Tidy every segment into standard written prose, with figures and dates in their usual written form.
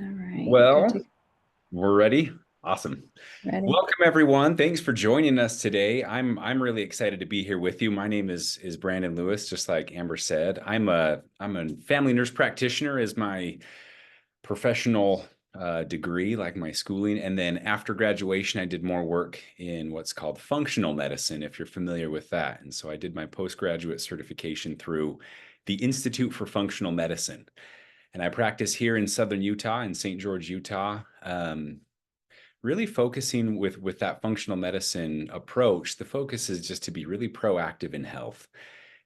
All right, good Well, to we're ready. Awesome. ready. Welcome everyone. Thanks for joining us today. I'm really excited to be here with you. My name is Brandon Lewis, just like Amber said. I'm a family nurse practitioner is my professional degree, like my schooling. And then after graduation, I did more work in what's called functional medicine, if you're familiar with that. And so I did my postgraduate certification through the Institute for Functional Medicine. And I practice here in Southern Utah, in St. George, Utah. Really focusing with that functional medicine approach, the focus is just to be really proactive in health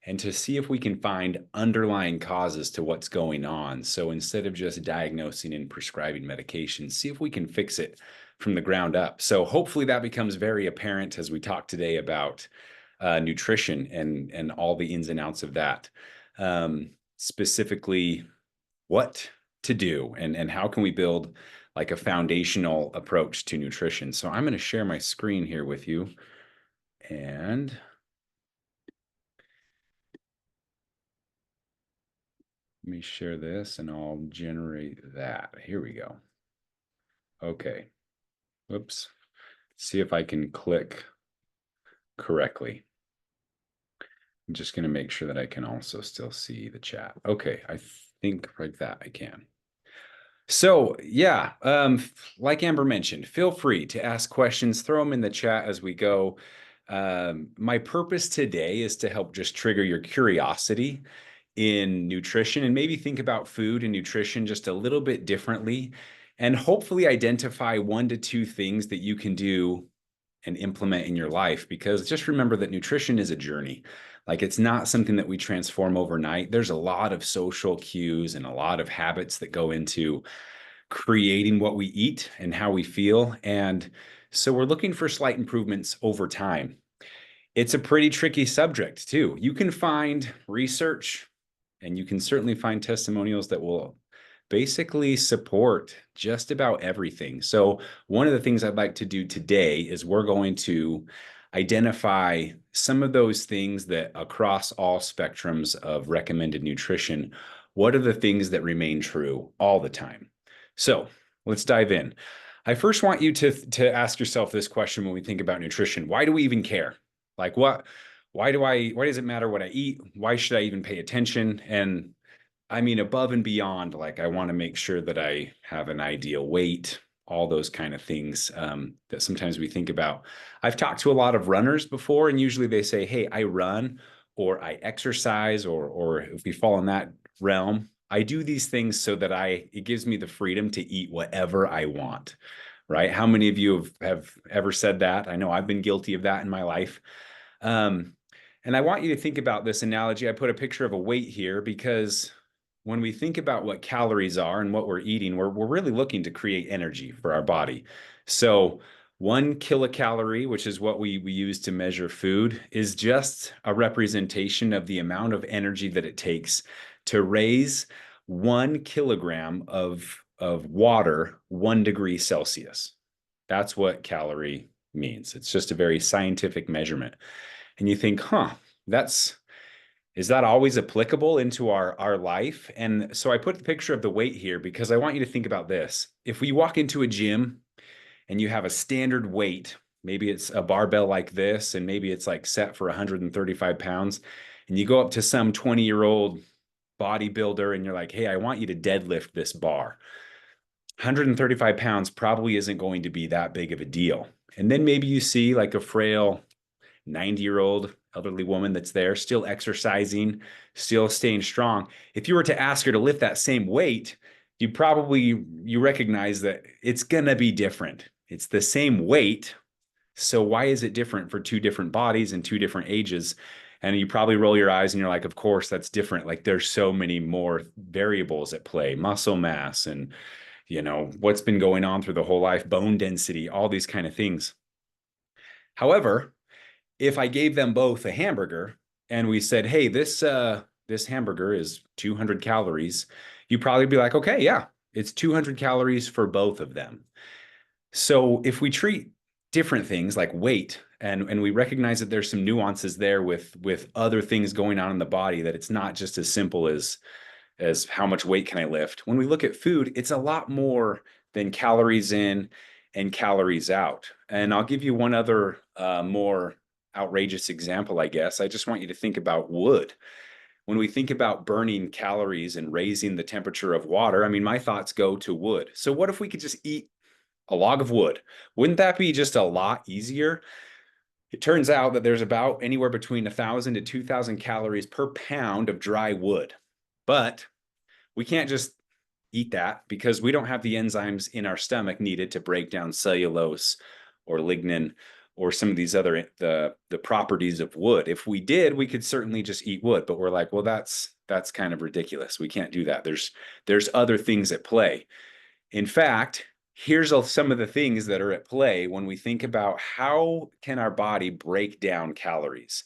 and to see if we can find underlying causes to what's going on. So instead of just diagnosing and prescribing medication, see if we can fix it from the ground up. So hopefully that becomes very apparent as we talk today about nutrition and all the ins and outs of that. Specifically, what to do and how can we build like a foundational approach to nutrition. So I'm going to share my screen here with you and let me share this and I'll generate that. Here we go. Okay. Whoops. See if I can click correctly. I'm just going to make sure that I can also still see the chat. Okay. I think like that I can. So yeah, like Amber mentioned, feel free to ask questions, throw them in the chat as we go. My purpose today is to help just trigger your curiosity in nutrition and maybe think about food and nutrition just a little bit differently, and hopefully identify 1 to 2 things that you can do and implement in your life. Because just remember that nutrition is a journey. Like it's not something that we transform overnight. There's a lot of social cues and a lot of habits that go into creating what we eat and how we feel. And so we're looking for slight improvements over time. It's a pretty tricky subject, too. You can find research and you can certainly find testimonials that will basically support just about everything. So, one of the things I'd like to do today is we're going to identify some of those things that across all spectrums of recommended nutrition, what are the things that remain true all the time? So, let's dive in. I first want you to ask yourself this question when we think about nutrition. Why do we even care? Like why does it matter what I eat? Why should I even pay attention? And I mean, above and beyond, like I want to make sure that I have an ideal weight, all those kind of things that sometimes we think about. I've talked to a lot of runners before, and usually they say, "Hey, I run, or I exercise, or if we fall in that realm, I do these things so that it gives me the freedom to eat whatever I want." Right? How many of you have ever said that? I know I've been guilty of that in my life. Um, and I want you to think about this analogy. I put a picture of a weight here because when we think about what calories are and what we're eating, we're really looking to create energy for our body. So 1 kilocalorie, which is what we use to measure food, is just a representation of the amount of energy that it takes to raise 1 kilogram of water 1 degree Celsius. That's what calorie means. It's just a very scientific measurement. And you think, that's is that always applicable into our life? And so I put the picture of the weight here because I want you to think about this. If we walk into a gym and you have a standard weight, maybe it's a barbell like this, and maybe it's like set for 135 pounds, and you go up to some 20-year-old bodybuilder and you're like, hey, I want you to deadlift this bar. 135 pounds probably isn't going to be that big of a deal. And then maybe you see like a frail 90-year-old elderly woman that's there, still exercising, still staying strong. If you were to ask her to lift that same weight, you recognize that it's going to be different. It's the same weight. So why is it different for 2 different bodies and 2 different ages? And you probably roll your eyes and you're like, of course, that's different. Like there's so many more variables at play, muscle mass and what's been going on through the whole life, bone density, all these kind of things. However, if I gave them both a hamburger and we said, "Hey, this hamburger is 200 calories," you'd probably be like, "Okay, yeah, it's 200 calories for both of them." So if we treat different things like weight and we recognize that there's some nuances there with other things going on in the body, that it's not just as simple as as how much weight can I lift. When we look at food, it's a lot more than calories in and calories out. And I'll give you one other more outrageous example, I guess. I just want you to think about wood. When we think about burning calories and raising the temperature of water, I mean, my thoughts go to wood. So what if we could just eat a log of wood? Wouldn't that be just a lot easier? It turns out that there's about anywhere between 1,000 to 2,000 calories per pound of dry wood. But we can't just eat that because we don't have the enzymes in our stomach needed to break down cellulose or lignin or some of these other the properties of wood. If we did, we could certainly just eat wood, but we're like, well, that's kind of ridiculous. We can't do that. There's other things at play. In fact, here's some of the things that are at play when we think about how can our body break down calories.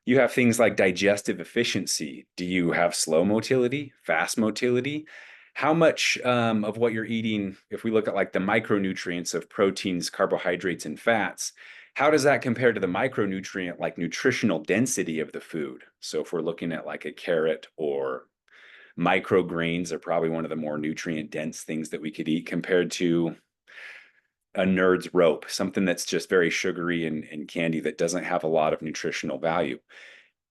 You have things like digestive efficiency. Do you have slow motility, fast motility? How much of what you're eating, if we look at like the micronutrients of proteins, carbohydrates, and fats, how does that compare to the micronutrient, like nutritional density of the food? So if we're looking at like a carrot or micrograins are probably one of the more nutrient dense things that we could eat compared to a nerd's rope, something that's just very sugary and candy that doesn't have a lot of nutritional value.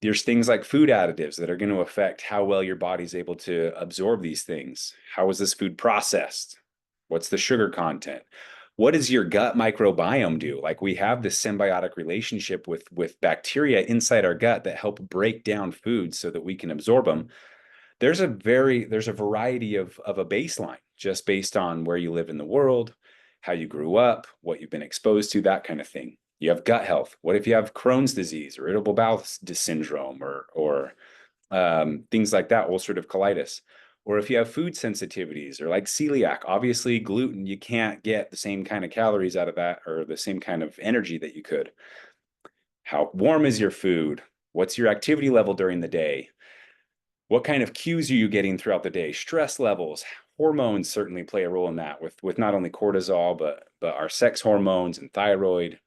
There's things like food additives that are going to affect how well your body's able to absorb these things. How is this food processed? What's the sugar content? What does your gut microbiome do? Like we have this symbiotic relationship with bacteria inside our gut that help break down foods so that we can absorb them. There's a variety of a baseline just based on where you live in the world, how you grew up, what you've been exposed to, that kind of thing. You have gut health. What if you have Crohn's disease or irritable bowel syndrome or things like that, ulcerative colitis? Or if you have food sensitivities or like celiac, obviously gluten, you can't get the same kind of calories out of that or the same kind of energy that you could. How warm is your food? What's your activity level during the day? What kind of cues are you getting throughout the day? Stress levels, hormones certainly play a role in that with not only cortisol, but our sex hormones and thyroid.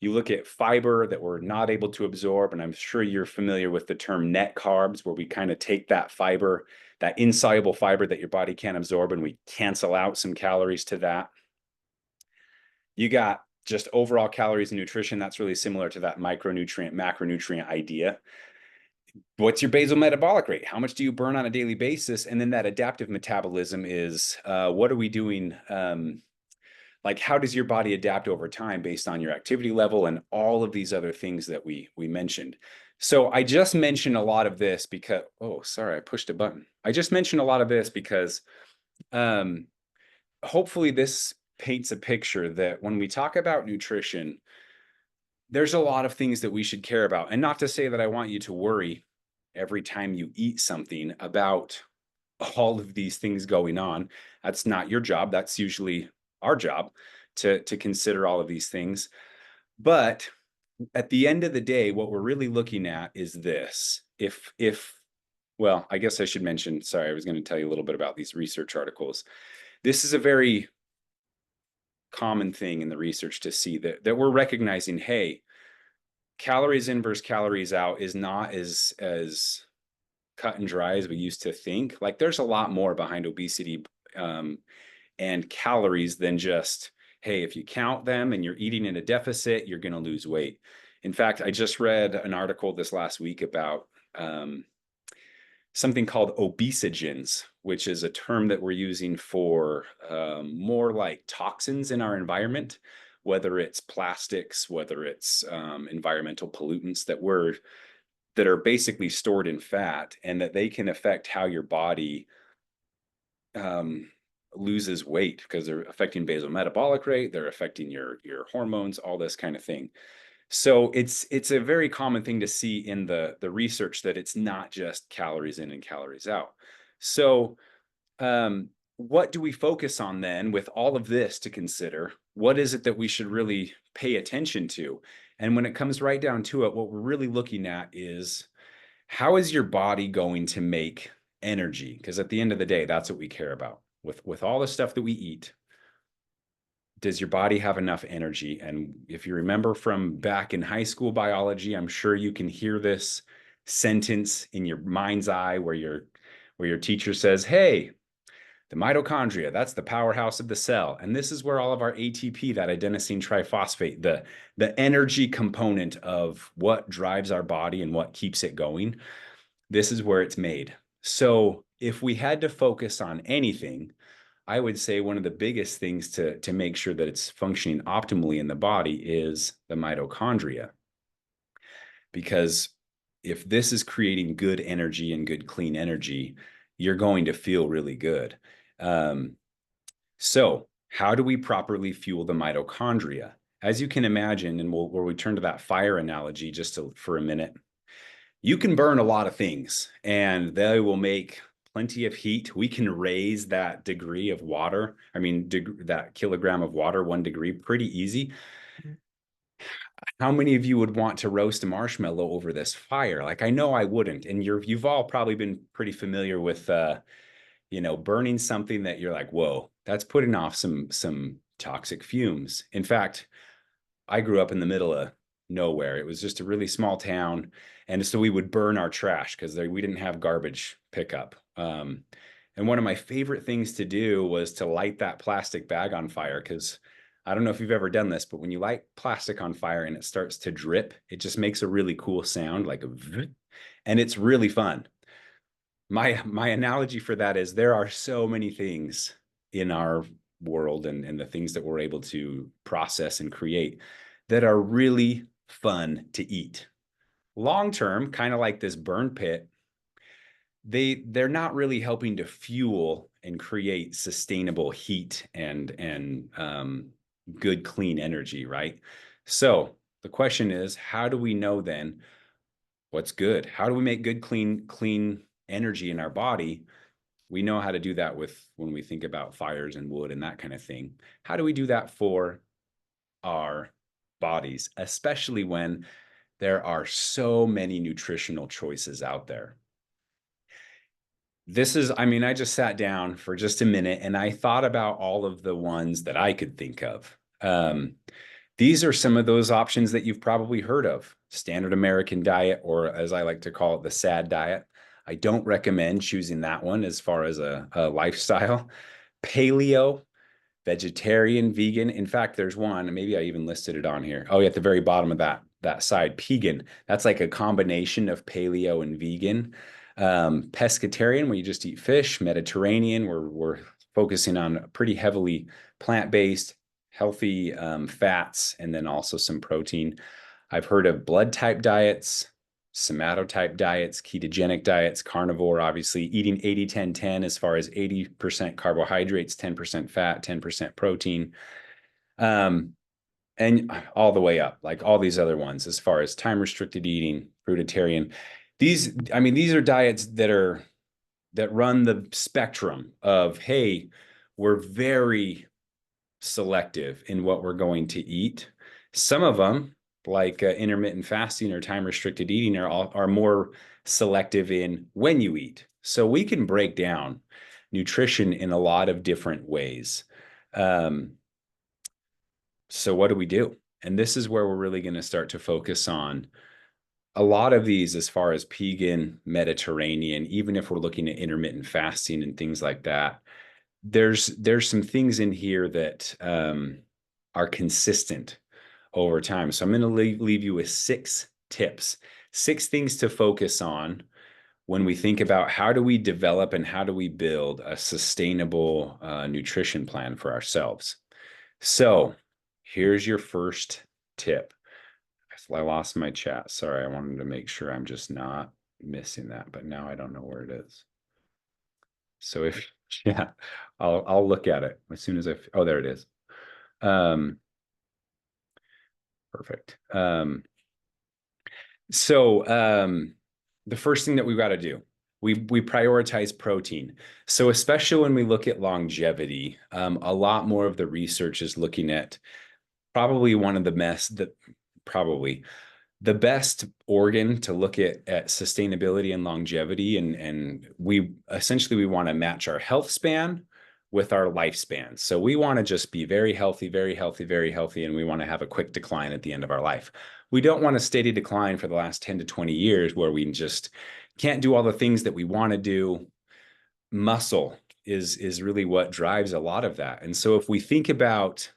You look at fiber that we're not able to absorb, and I'm sure you're familiar with the term net carbs, where we kind of take that fiber, that insoluble fiber that your body can't absorb, and we cancel out some calories to that. You got just overall calories and nutrition. That's really similar to that micronutrient, macronutrient idea. What's your basal metabolic rate? How much do you burn on a daily basis? And then that adaptive metabolism is what are we doing? Like how does your body adapt over time based on your activity level and all of these other things that we mentioned. So I just mentioned a lot of this because, oh, sorry, I pushed a button. I just mentioned a lot of this because hopefully this paints a picture that when we talk about nutrition, there's a lot of things that we should care about. And not to say that I want you to worry every time you eat something about all of these things going on. That's not your job. That's usually our job to consider all of these things. But at the end of the day, what we're really looking at is this. Well, I guess I should mention, sorry, I was going to tell you a little bit about these research articles. This is a very common thing in the research to see that we're recognizing, hey, calories in versus calories out is not as cut and dry as we used to think. Like there's a lot more behind obesity and calories than just, hey, if you count them and you're eating in a deficit, you're going to lose weight. In fact, I just read an article this last week about something called obesogens, which is a term that we're using for more like toxins in our environment, whether it's plastics, whether it's environmental pollutants that are basically stored in fat, and that they can affect how your body loses weight because they're affecting basal metabolic rate, they're affecting your hormones, all this kind of thing. So it's a very common thing to see in the research that it's not just calories in and calories out. So what do we focus on then with all of this to consider? What is it that we should really pay attention to? And when it comes right down to it, what we're really looking at is how is your body going to make energy? Because at the end of the day, that's what we care about. With all the stuff that we eat, does your body have enough energy? And if you remember from back in high school biology, I'm sure you can hear this sentence in your mind's eye where where your teacher says, hey, the mitochondria, that's the powerhouse of the cell. And this is where all of our ATP, that adenosine triphosphate, the energy component of what drives our body and what keeps it going, this is where it's made. So if we had to focus on anything, I would say one of the biggest things to make sure that it's functioning optimally in the body is the mitochondria. Because if this is creating good energy and good clean energy, you're going to feel really good. So how do we properly fuel the mitochondria? As you can imagine, and we'll return to that fire analogy for a minute, you can burn a lot of things and they will make plenty of heat. We can raise that degree of water. I mean, that kilogram of water, 1 degree, pretty easy. How many of you would want to roast a marshmallow over this fire? Like, I know I wouldn't. And you've all probably been pretty familiar with, burning something that you're like, whoa, that's putting off some toxic fumes. In fact, I grew up in the middle of nowhere. It was just a really small town. And so we would burn our trash because we didn't have garbage pickup. And one of my favorite things to do was to light that plastic bag on fire, because I don't know if you've ever done this, but when you light plastic on fire and it starts to drip, it just makes a really cool sound, like and it's really fun. My analogy for that is there are so many things in our world and the things that we're able to process and create that are really fun to eat. Long term, kind of like this burn pit, they're not really helping to fuel and create sustainable heat and good clean energy, right? So the question is, how do we know then what's good? How do we make good clean energy in our body? We know how to do that when we think about fires and wood and that kind of thing. How do we do that for our bodies, especially when there are so many nutritional choices out there? I just sat down for just a minute and I thought about all of the ones that I could think of. These are some of those options that you've probably heard of. Standard American diet, or as I like to call it, the SAD diet. I don't recommend choosing that one as far as a lifestyle. Paleo, vegetarian, vegan. In fact, there's one, maybe I even listed it on here. Oh, yeah, at the very bottom of that side, pegan. That's like a combination of paleo and vegan. Pescatarian, where you just eat fish. Mediterranean, where we're focusing on pretty heavily plant-based, healthy fats, and then also some protein. I've heard of blood type diets, somatotype diets, ketogenic diets, carnivore, obviously, eating 80-10-10 as far as 80% carbohydrates, 10% fat, 10% protein, and all the way up, like all these other ones, as far as time-restricted eating, fruitarian. These are diets that run the spectrum of, hey, we're very selective in what we're going to eat. Some of them, like intermittent fasting or time-restricted eating, are more selective in when you eat. So we can break down nutrition in a lot of different ways. So what do we do? And this is where we're really going to start to focus on a lot of these, as far as pegan, Mediterranean, even if we're looking at intermittent fasting and things like that. There's some things in here that are consistent over time. So I'm going to leave you with 6 tips, 6 things to focus on when we think about how do we develop and how do we build a sustainable nutrition plan for ourselves. So here's your first tip. I lost my chat. Sorry, I wanted to make sure I'm just not missing that, but now I don't know where it is. So yeah, I'll look at it as soon as oh, there it is. Perfect. So the first thing that we've got to do, we prioritize protein. So especially when we look at longevity, a lot more of the research is looking at probably the best organ to look at sustainability and longevity. And we want to match our health span with our lifespan. So we want to just be very healthy, very healthy, very healthy, and we want to have a quick decline at the end of our life. We don't want a steady decline for the last 10 to 20 years where we just can't do all the things that we want to do. muscle is really what drives a lot of that. And so if we think about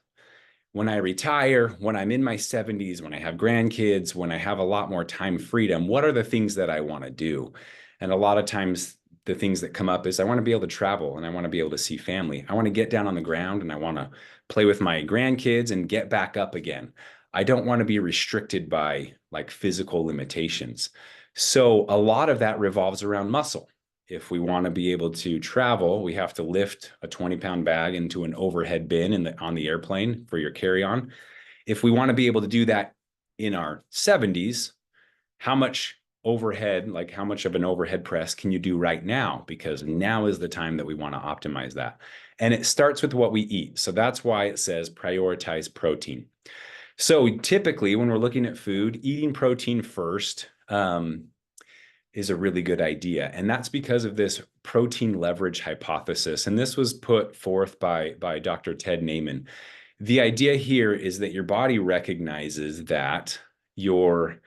when I retire, when I'm in my 70s, when I have grandkids, when I have a lot more time freedom, what are the things that I want to do? And a lot of times the things that come up is I want to be able to travel and I want to be able to see family. I want to get down on the ground and I want to play with my grandkids and get back up again. I don't want to be restricted by like physical limitations. So a lot of that revolves around muscle. If we want to be able to travel, we have to lift a 20-pound bag into an overhead bin on the airplane for your carry-on. If we want to be able to do that in our 70s, how much overhead, like how much of an overhead press can you do right now? Because now is the time that we want to optimize that. And it starts with what we eat. So that's why it says prioritize protein. So typically when we're looking at food, eating protein first, is a really good idea. And that's because of this protein leverage hypothesis. And this was put forth by Dr. Ted Naiman. The idea here is that your body recognizes that your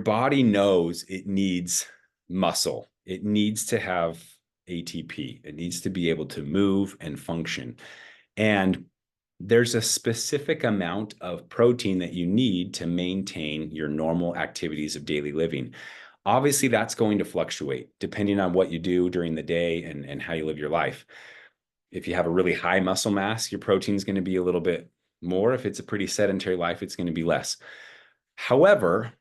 body knows it needs muscle. It needs to have ATP. It needs to be able to move and function. And there's a specific amount of protein that you need to maintain your normal activities of daily living. Obviously, that's going to fluctuate depending on what you do during the day and how you live your life. If you have a really high muscle mass, your protein is going to be a little bit more. If it's a pretty sedentary life, it's going to be less. However,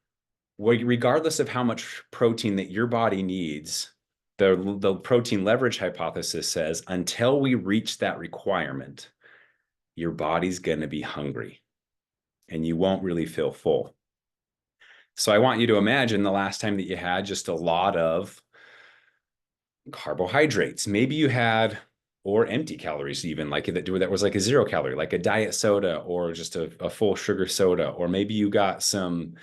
regardless of how much protein that your body needs, the protein leverage hypothesis says until we reach that requirement, your body's going to be hungry and you won't really feel full. So I want you to imagine the last time that you had just a lot of carbohydrates. Maybe you had, or empty calories even, like that was like a 0 calorie, like a diet soda or just a full sugar soda. Or maybe you got some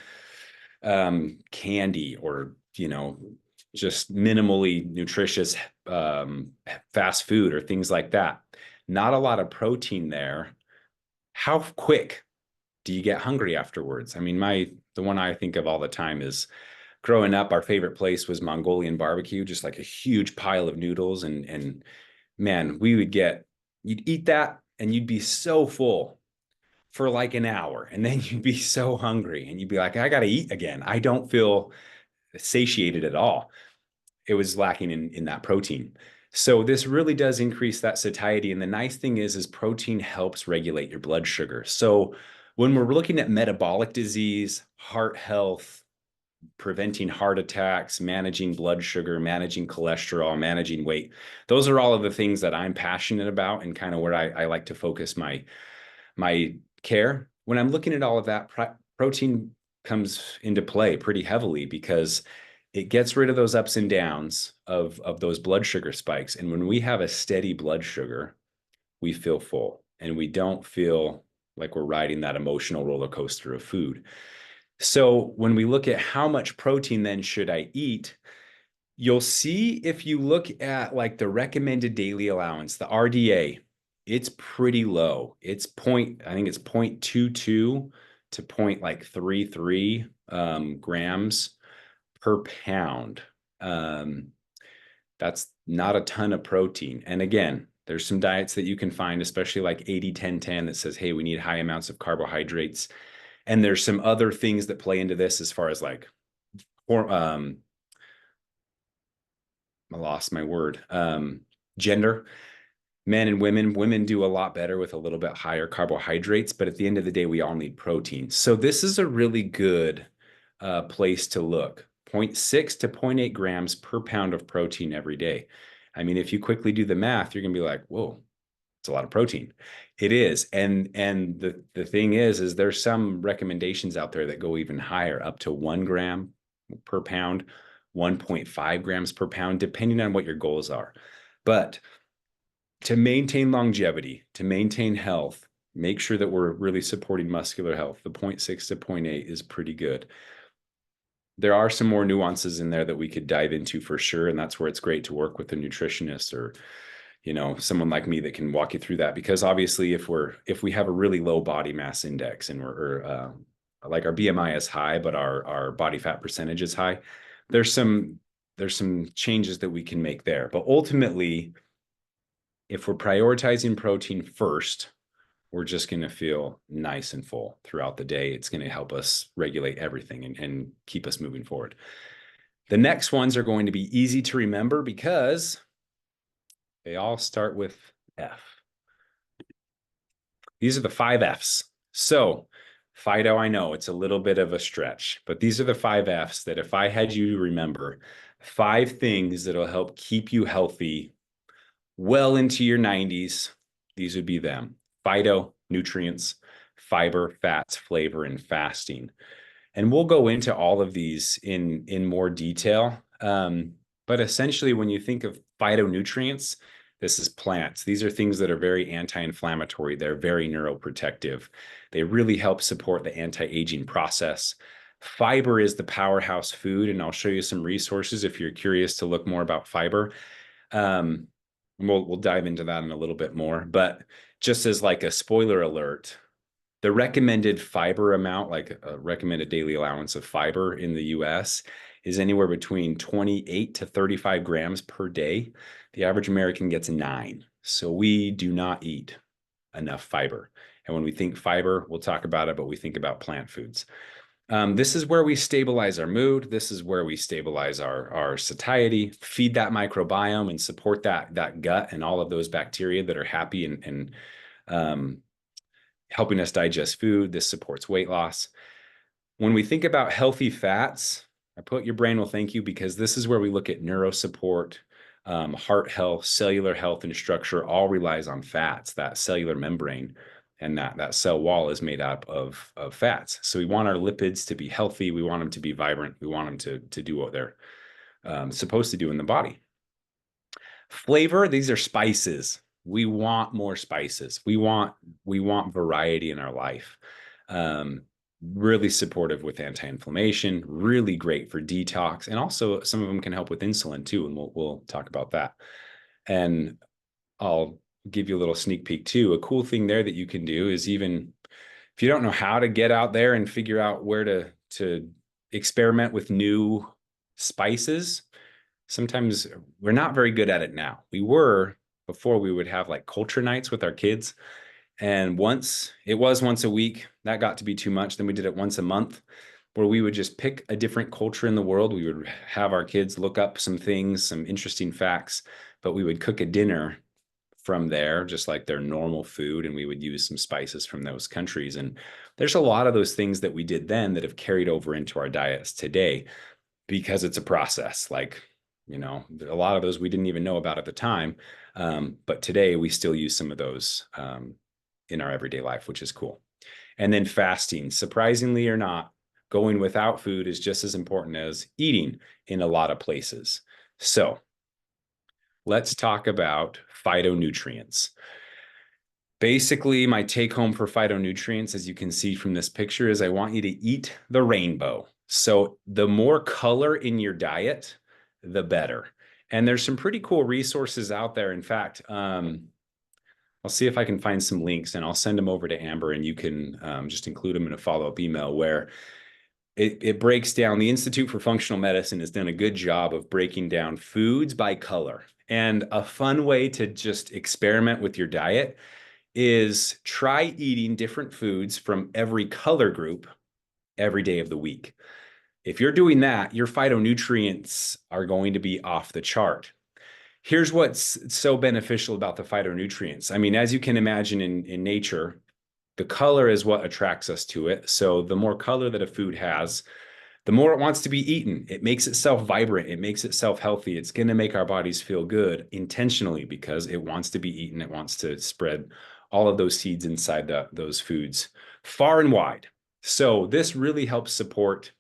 candy or, just minimally nutritious fast food or things like that. Not a lot of protein there. How quick do you get hungry afterwards? I mean, the one I think of all the time is growing up, our favorite place was Mongolian barbecue, just like a huge pile of noodles. And man, you'd eat that and you'd be so full for like an hour. And then you'd be so hungry and you'd be like, I got to eat again. I don't feel satiated at all. It was lacking in that protein. So this really does increase that satiety. And the nice thing is protein helps regulate your blood sugar. So when we're looking at metabolic disease, heart health, preventing heart attacks, managing blood sugar, managing cholesterol, managing weight, those are all of the things that I'm passionate about and kind of where I like to focus my care. When I'm looking at all of that, protein comes into play pretty heavily because it gets rid of those ups and downs of those blood sugar spikes. And when we have a steady blood sugar, we feel full and we don't feel like we're riding that emotional roller coaster of food. So when we look at how much protein then should I eat, you'll see if you look at like the recommended daily allowance, the RDA, it's pretty low. I think it's 0.22 to 0.33 grams per pound. That's not a ton of protein. And again, there's some diets that you can find, especially like 80-10-10 that says, hey, we need high amounts of carbohydrates. And there's some other things that play into this as far as like, I lost my word, gender. Men and women do a lot better with a little bit higher carbohydrates, but at the end of the day, we all need protein. So this is a really good place to look. 0.6 to 0.8 grams per pound of protein every day. I mean, if you quickly do the math, you're going to be like, whoa, it's a lot of protein. It is. And the thing is there's some recommendations out there that go even higher, up to 1 gram per pound, 1.5 grams per pound, depending on what your goals are. But to maintain longevity, to maintain health, make sure that we're really supporting muscular health. The 0.6 to 0.8 is pretty good. There are some more nuances in there that we could dive into for sure. And that's where it's great to work with a nutritionist or, someone like me that can walk you through that. Because obviously if we have a really low body mass index and we're like our BMI is high, but our body fat percentage is high, there's some there's some changes that we can make there. But ultimately, if we're prioritizing protein first, we're just going to feel nice and full throughout the day. It's going to help us regulate everything and keep us moving forward. The next ones are going to be easy to remember because they all start with F. These are the 5 F's. So Fido, I know it's a little bit of a stretch, but these are the 5 F's that if I had you to remember, 5 things that'll help keep you healthy well into your 90s, these would be them. Phyto, nutrients, fiber, fats, flavor, and fasting. And we'll go into all of these in more detail. But essentially, when you think of phytonutrients, this is plants. These are things that are very anti-inflammatory. They're very neuroprotective. They really help support the anti-aging process. Fiber is the powerhouse food, and I'll show you some resources if you're curious to look more about fiber. We'll dive into that in a little bit more. But just as like a spoiler alert, the recommended fiber amount, like a recommended daily allowance of fiber in the US, is anywhere between 28 to 35 grams per day. The average American gets 9. So we do not eat enough fiber. And when we think fiber, we'll talk about it, but we think about plant foods. This is where we stabilize our mood. This is where we stabilize our satiety, feed that microbiome, and support that gut and all of those bacteria that are happy and helping us digest food. This supports weight loss. When we think about healthy fats, I put your brain will thank you, because this is where we look at neuro support, heart health, cellular health, and structure all relies on fats. That cellular membrane and that cell wall is made up of fats. So we want our lipids to be healthy. We want them to be vibrant. We want them to do what they're supposed to do in the body. Flavor, these are spices. We want more spices. We want variety in our life. Really supportive with anti-inflammation, really great for detox. And also some of them can help with insulin too. And we'll talk about that. And I'll give you a little sneak peek too. A cool thing there that you can do is, even if you don't know how to get out there and figure out where to experiment with new spices, sometimes we're not very good at it now. We were before. We would have like culture nights with our kids. And once a week, that got to be too much. Then we did it once a month, where we would just pick a different culture in the world. We would have our kids look up some things, some interesting facts, but we would cook a dinner from there, just like their normal food. And we would use some spices from those countries. And there's a lot of those things that we did then that have carried over into our diets today, because it's a process. Like, a lot of those we didn't even know about at the time. But today we still use some of those in our everyday life, which is cool. And then fasting, surprisingly or not, going without food is just as important as eating in a lot of places. So let's talk about phytonutrients. Basically, my take home for phytonutrients, as you can see from this picture, is I want you to eat the rainbow. So the more color in your diet, the better. And there's some pretty cool resources out there. In fact, I'll see if I can find some links, and I'll send them over to Amber, and you can just include them in a follow-up email, where it breaks down. The Institute for Functional Medicine has done a good job of breaking down foods by color. And a fun way to just experiment with your diet is try eating different foods from every color group every day of the week. If you're doing that, your phytonutrients are going to be off the chart. Here's what's so beneficial about the phytonutrients. I mean, as you can imagine in nature, the color is what attracts us to it. So the more color that a food has, the more it wants to be eaten. It makes itself vibrant. It makes itself healthy. It's going to make our bodies feel good intentionally, because it wants to be eaten. It wants to spread all of those seeds inside those foods far and wide. So this really helps support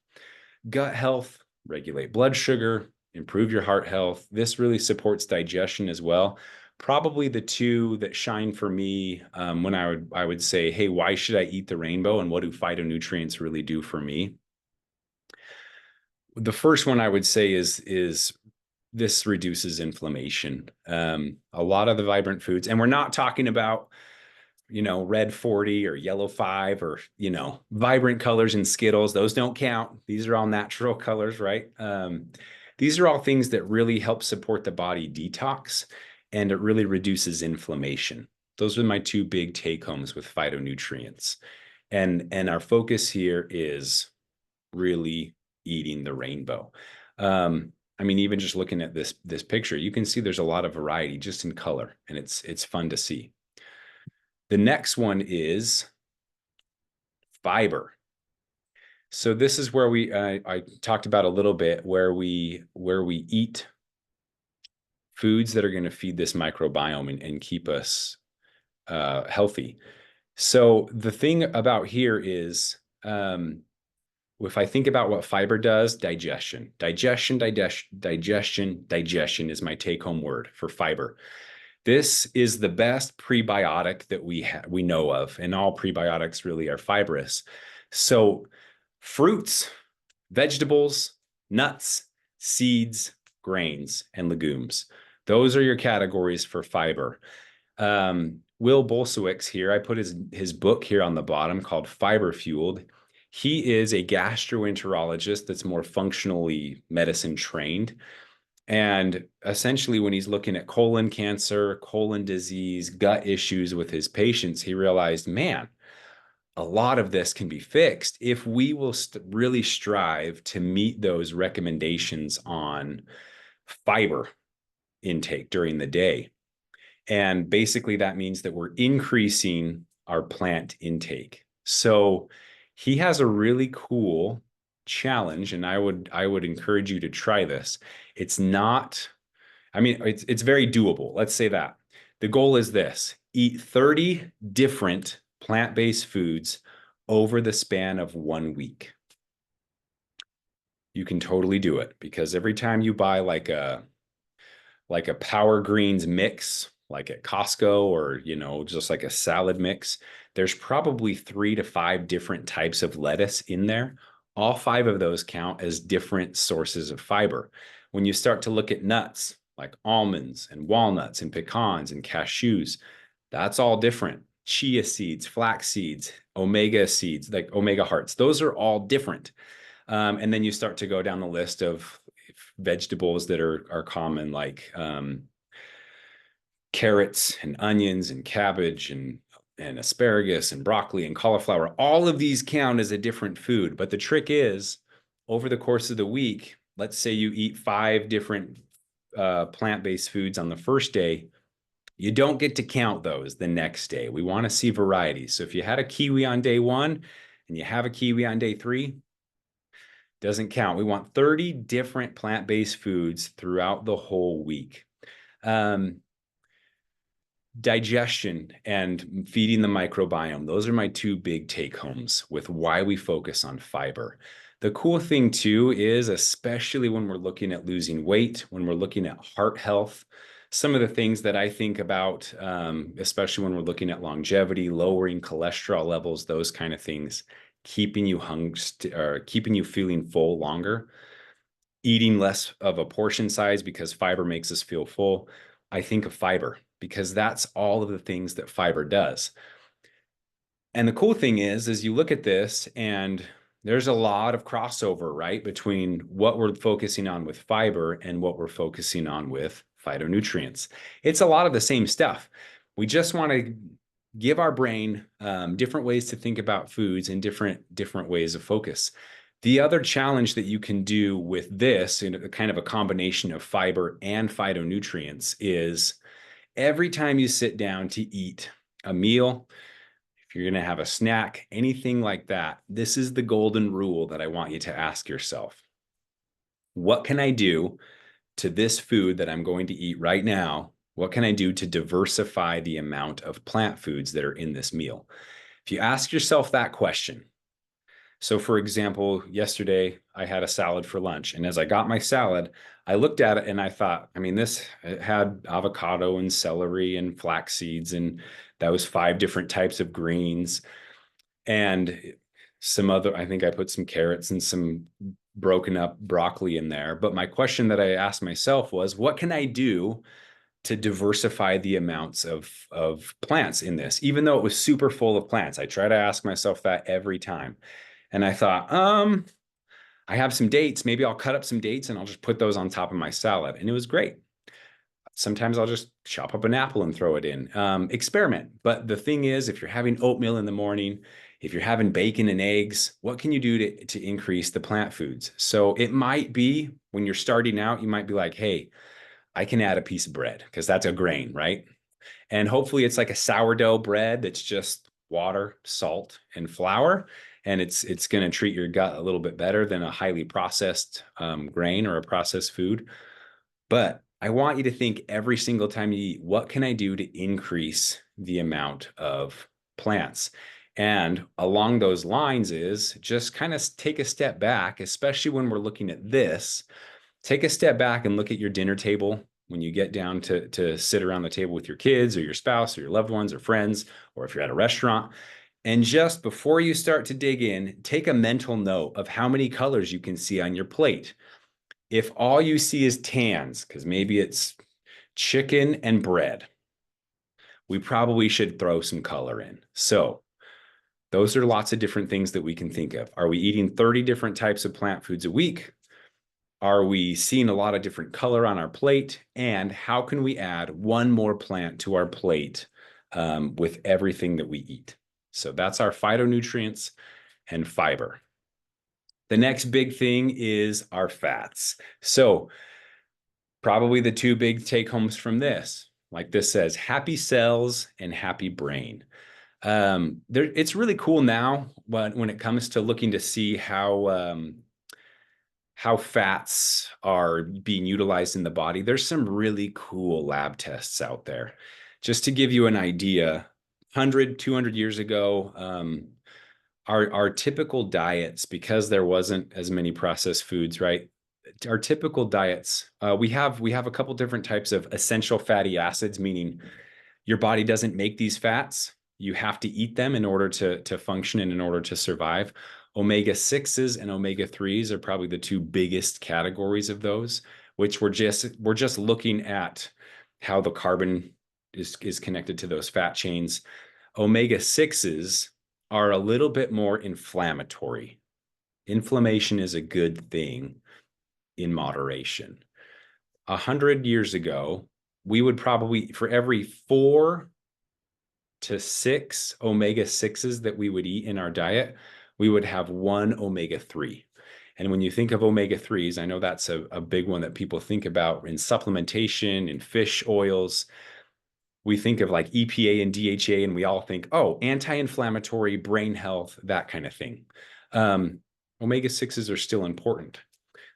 gut health, regulate blood sugar, improve your heart health. This really supports digestion as well. Probably the two that shine for me when I would say, hey, why should I eat the rainbow, and what do phytonutrients really do for me? The first one I would say is this reduces inflammation. A lot of the vibrant foods, and we're not talking about red 40 or yellow 5 or vibrant colors in Skittles. Those don't count. These are all natural colors, right? These are all things that really help support the body detox, and it really reduces inflammation. Those are my two big take homes with phytonutrients. And our focus here is really eating the rainbow. I mean, even just looking at this picture, you can see there's a lot of variety just in color, and it's fun to see. The next one is fiber. So this is where I talked about a little bit where we eat foods that are going to feed this microbiome and keep us healthy. So the thing about here is, if I think about what fiber does, digestion is my take-home word for fiber. This is the best prebiotic that we know of, and all prebiotics really are fibrous. So fruits, vegetables, nuts, seeds, grains, and legumes. Those are your categories for fiber. Will Bolsewicz here, I put his book here on the bottom called Fiber Fueled. He is a gastroenterologist that's more functionally medicine trained. And essentially, when he's looking at colon cancer, colon disease, gut issues with his patients, he realized, man, a lot of this can be fixed if we will really strive to meet those recommendations on fiber intake during the day. And basically, that means that we're increasing our plant intake. So he has a really cool challenge, and I would encourage you to try this. It's not, I mean, it's very doable. Let's say that. The goal is this: eat 30 different plant-based foods over the span of 1 week. You can totally do it, because every time you buy like a Power Greens mix, like at Costco, or, just like a salad mix, there's probably 3 to 5 different types of lettuce in there. All 5 of those count as different sources of fiber. When you start to look at nuts, like almonds and walnuts and pecans and cashews, that's all different. Chia seeds, flax seeds, omega seeds, like omega hearts, those are all different. And then you start to go down the list of vegetables that are common, like carrots and onions and cabbage and asparagus and broccoli and cauliflower. All of these count as a different food. But the trick is, over the course of the week, let's say you eat 5 different plant-based foods on the first day, you don't get to count those the next day. We want to see variety. So if you had a kiwi on day 1 and you have a kiwi on day 3, doesn't count. We want 30 different plant-based foods throughout the whole week. Digestion and feeding the microbiome, those are my 2 big take homes with why we focus on fiber. The cool thing too is, especially when we're looking at losing weight, when we're looking at heart health, some of the things that I think about, especially when we're looking at longevity, lowering cholesterol levels, those kind of things, keeping you keeping you feeling full longer, eating less of a portion size because fiber makes us feel full. I think of fiber, because that's all of the things that fiber does. And the cool thing is you look at this and there's a lot of crossover, right, between what we're focusing on with fiber and what we're focusing on with phytonutrients. It's a lot of the same stuff. We just want to give our brain different ways to think about foods and different ways of focus. The other challenge that you can do with this, in a kind of a combination of fiber and phytonutrients, is every time you sit down to eat a meal, if you're going to have a snack, anything like that, this is the golden rule that I want you to ask yourself. What can I do to this food that I'm going to eat right now? What can I do to diversify the amount of plant foods that are in this meal? If you ask yourself that question, so for example, yesterday I had a salad for lunch, and as I got my salad, I looked at it and I thought, I mean, it had avocado and celery and flax seeds, and that was 5 different types of greens, and some other, I think I put some carrots and some broken up broccoli in there. But my question that I asked myself was, what can I do to diversify the amounts of plants in this, even though it was super full of plants? I try to ask myself that every time. And I thought, I have some dates. Maybe I'll cut up some dates and I'll just put those on top of my salad. And it was great. Sometimes I'll just chop up an apple and throw it in. Experiment. But the thing is, if you're having oatmeal in the morning, if you're having bacon and eggs, what can you do to increase the plant foods? So it might be when you're starting out, you might be like, hey, I can add a piece of bread because that's a grain, right? And hopefully it's like a sourdough bread that's just water, salt, and flour. And it's going to treat your gut a little bit better than a highly processed grain or a processed food. But I want you to think every single time you eat, what can I do to increase the amount of plants? And along those lines is just kind of take a step back, especially when we're looking at this. Take a step back and look at your dinner table when you get down to sit around the table with your kids or your spouse or your loved ones or friends, or if you're at a restaurant. And just before you start to dig in, take a mental note of how many colors you can see on your plate. If all you see is tans, because maybe it's chicken and bread, we probably should throw some color in. So those are lots of different things that we can think of. Are we eating 30 different types of plant foods a week? Are we seeing a lot of different color on our plate? And how can we add one more plant to our plate with everything that we eat? So that's our phytonutrients and fiber. The next big thing is our fats. So probably the two big take homes from this, like this says, happy cells and happy brain. It's really cool now when it comes to looking to see how fats are being utilized in the body. There's some really cool lab tests out there. Just to give you an idea, 100, 200 years ago, our typical diets, because there wasn't as many processed foods, right? Our typical diets, we have a couple different types of essential fatty acids, meaning your body doesn't make these fats. You have to eat them in order to function and in order to survive. Omega-6s and omega-3s are probably the two biggest categories of those, which we're just looking at how the carbon is connected to those fat chains. Omega-6s are a little bit more inflammatory. Inflammation is a good thing in moderation. 100 years ago, we would probably, for every 4 to 6 omega-6s that we would eat in our diet, we would have 1 omega-3. And when you think of omega-3s, I know that's a big one that people think about in supplementation, in fish oils. We think of like EPA and DHA, and we all think, oh, anti-inflammatory, brain health, that kind of thing. Omega-6s are still important.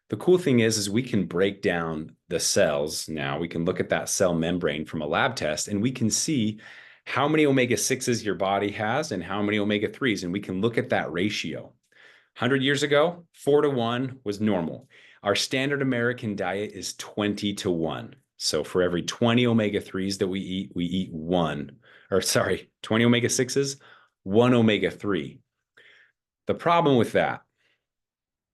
The cool thing is we can break down the cells now. We can look at that cell membrane from a lab test, and we can see how many omega-6s your body has and how many omega-3s, and we can look at that ratio. 100 years ago, 4 to 1 was normal. Our standard American diet is 20 to 1. So for every 20 omega-3s that we eat 20 omega-6s, 1 omega-3. The problem with that,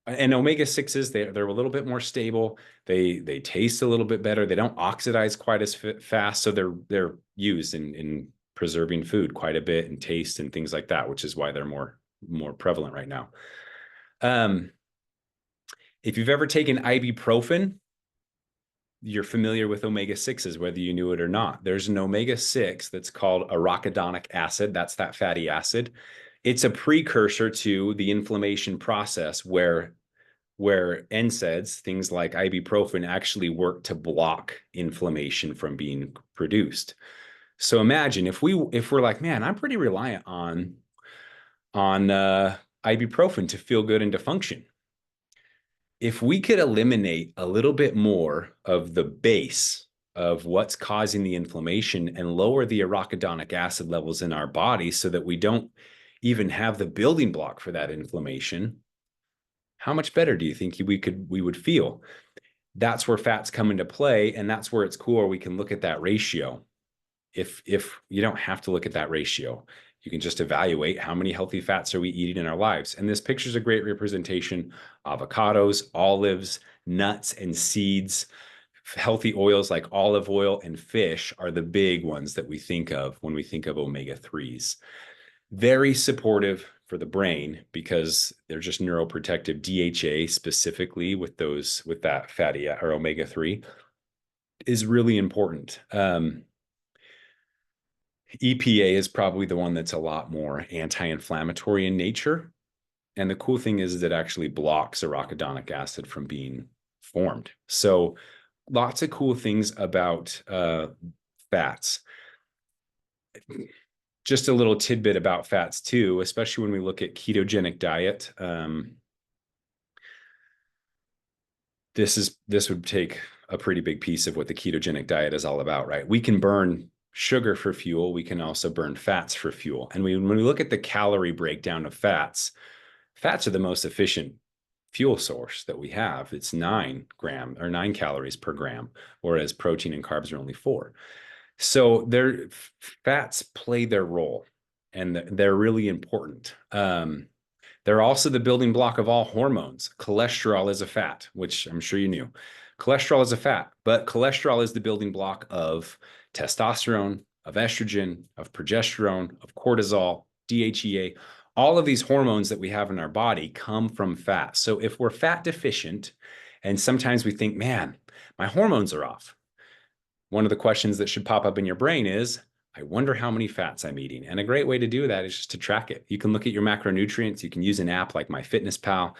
and omega-6s, they're a little bit more stable. They taste a little bit better. They don't oxidize quite as fast. So they're used in preserving food quite a bit and taste and things like that, which is why they're more prevalent right now. If you've ever taken ibuprofen, you're familiar with omega-6s, whether you knew it or not. There's an omega-6 that's called arachidonic acid. That's that fatty acid. It's a precursor to the inflammation process where NSAIDs, things like ibuprofen, actually work to block inflammation from being produced. So imagine if we're like, man, I'm pretty reliant on ibuprofen to feel good and to function. If we could eliminate a little bit more of the base of what's causing the inflammation and lower the arachidonic acid levels in our body so that we don't even have the building block for that inflammation, how much better do you think we would feel? That's where fats come into play, and that's where it's cool. We can look at that ratio. If you don't have to look at that ratio, you can just evaluate how many healthy fats are we eating in our lives. And this picture is a great representation. Avocados, olives, nuts, and seeds. Healthy oils like olive oil and fish are the big ones that we think of when we think of omega-3s. Very supportive for the brain because they're just neuroprotective. DHA specifically with that fatty or omega-3 is really important. EPA is probably the one that's a lot more anti-inflammatory in nature. And the cool thing is it actually blocks arachidonic acid from being formed. So lots of cool things about fats. Just a little tidbit about fats too, especially when we look at ketogenic diet. This would take a pretty big piece of what the ketogenic diet is all about, right? We can burn sugar for fuel. We can also burn fats for fuel. And when we look at the calorie breakdown of fats are the most efficient fuel source that we have. It's 9 calories per gram, whereas protein and carbs are only 4. So fats play their role, and they're really important. They're also the building block of all hormones. Cholesterol is a fat, which I'm sure you knew. Cholesterol is a fat, but cholesterol is the building block of testosterone, of estrogen, of progesterone, of cortisol, DHEA. All of these hormones that we have in our body come from fat. So if we're fat deficient, and sometimes we think, man, my hormones are off. One of the questions that should pop up in your brain is, I wonder how many fats I'm eating. And a great way to do that is just to track it. You can look at your macronutrients. You can use an app like MyFitnessPal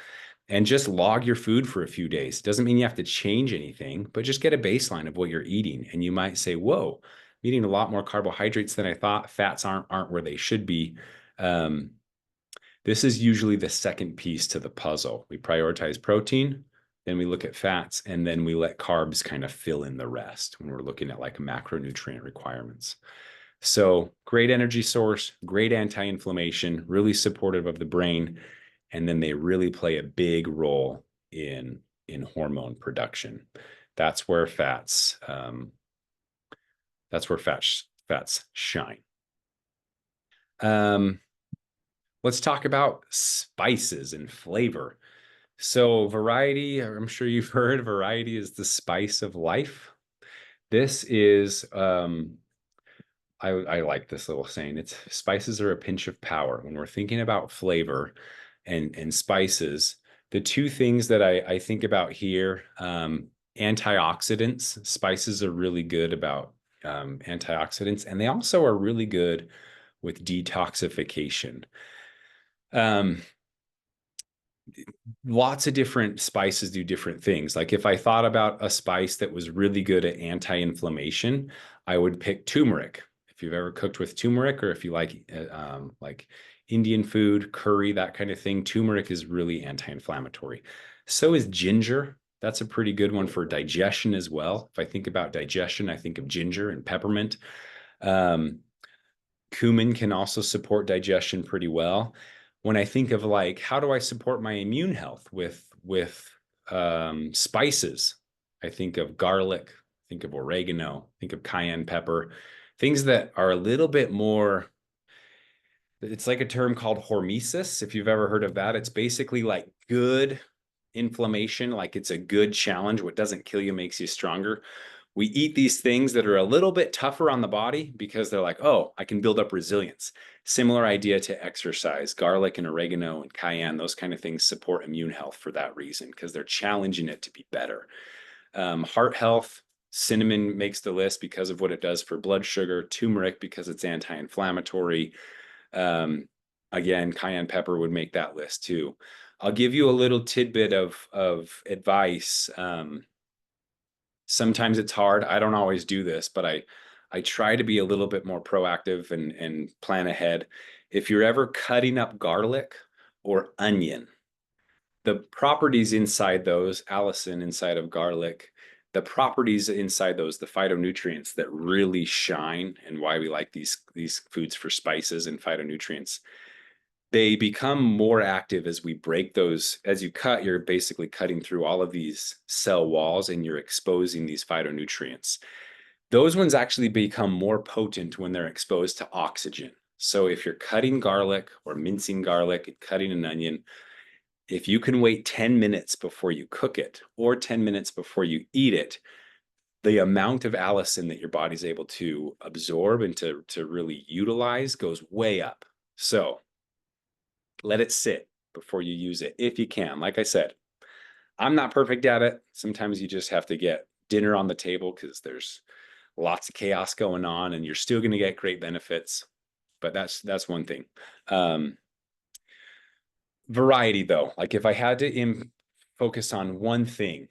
and just log your food for a few days. Doesn't mean you have to change anything, but just get a baseline of what you're eating. And you might say, whoa, I'm eating a lot more carbohydrates than I thought. Fats aren't where they should be. This is usually the second piece to the puzzle. We prioritize protein, then we look at fats, and then we let carbs kind of fill in the rest when we're looking at like macronutrient requirements. So great energy source, great anti-inflammation, really supportive of the brain. And then they really play a big role in hormone production. That's where fats shine. Let's talk about spices and flavor. So variety, I'm sure you've heard, variety is the spice of life. This is, I like this little saying. It's spices are a pinch of power. When we're thinking about flavor and spices, the two things that I think about here, antioxidants. Spices are really good about antioxidants, and they also are really good with detoxification. Lots of different spices do different things. Like if I thought about a spice that was really good at anti-inflammation, I would pick turmeric. If you've ever cooked with turmeric, or if you like Indian food, curry, that kind of thing, turmeric is really anti-inflammatory. So is ginger. That's a pretty good one for digestion as well. If I think about digestion, I think of ginger and peppermint. Cumin can also support digestion pretty well. When I think of like, how do I support my immune health with spices? I think of garlic, think of oregano, think of cayenne pepper, things that are a little bit more, it's like a term called hormesis. If you've ever heard of that, it's basically like good inflammation, like it's a good challenge. What doesn't kill you makes you stronger. We eat these things that are a little bit tougher on the body because they're like, oh, I can build up resilience. Similar idea to exercise. Garlic and oregano and cayenne, those kind of things support immune health for that reason, because they're challenging it to be better. Heart health, cinnamon makes the list because of what it does for blood sugar. Turmeric because it's anti-inflammatory. Again, cayenne pepper would make that list too. I'll give you a little tidbit of advice. Sometimes it's hard. I don't always do this, but I try to be a little bit more proactive and plan ahead. If you're ever cutting up garlic or onion, the properties inside those, allicin inside of garlic, the properties inside those, the phytonutrients that really shine, and why we like these foods for spices and phytonutrients, they become more active as we break those. As you cut, you're basically cutting through all of these cell walls and you're exposing these phytonutrients. Those ones actually become more potent when they're exposed to oxygen. So if you're cutting garlic or mincing garlic and cutting an onion, if you can wait 10 minutes before you cook it or 10 minutes before you eat it, the amount of allicin that your body's able to absorb and to really utilize goes way up. So let it sit before you use it if you can. Like I said, I'm not perfect at it. Sometimes you just have to get dinner on the table because there's lots of chaos going on and you're still going to get great benefits. But that's one thing. Um, Variety though, like if I had to focus on one thing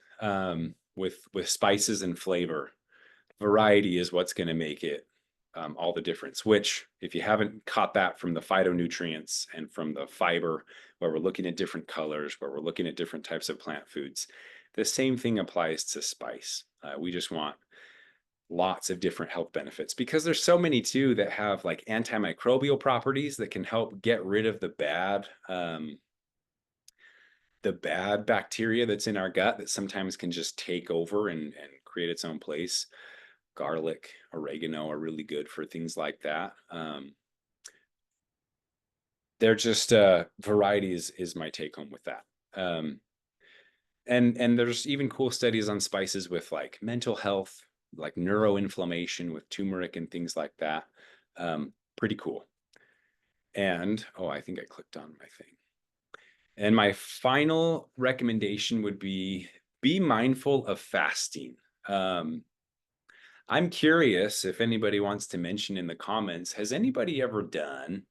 with spices and flavor, variety is what's going to make it all the difference. Which, if you haven't caught that from the phytonutrients and from the fiber, where we're looking at different colors, where we're looking at different types of plant foods, the same thing applies to spice. We just want lots of different health benefits because there's so many too that have like antimicrobial properties that can help get rid of the bad bacteria that's in our gut that sometimes can just take over and create its own place. Garlic, oregano are really good for things like that. They're just variety is my take home with that. And there's even cool studies on spices with like mental health, like neuroinflammation with turmeric and things like that. Pretty cool. And oh, I think I clicked on my thing. And my final recommendation would be mindful of fasting. I'm curious if anybody wants to mention in the comments, has anybody ever done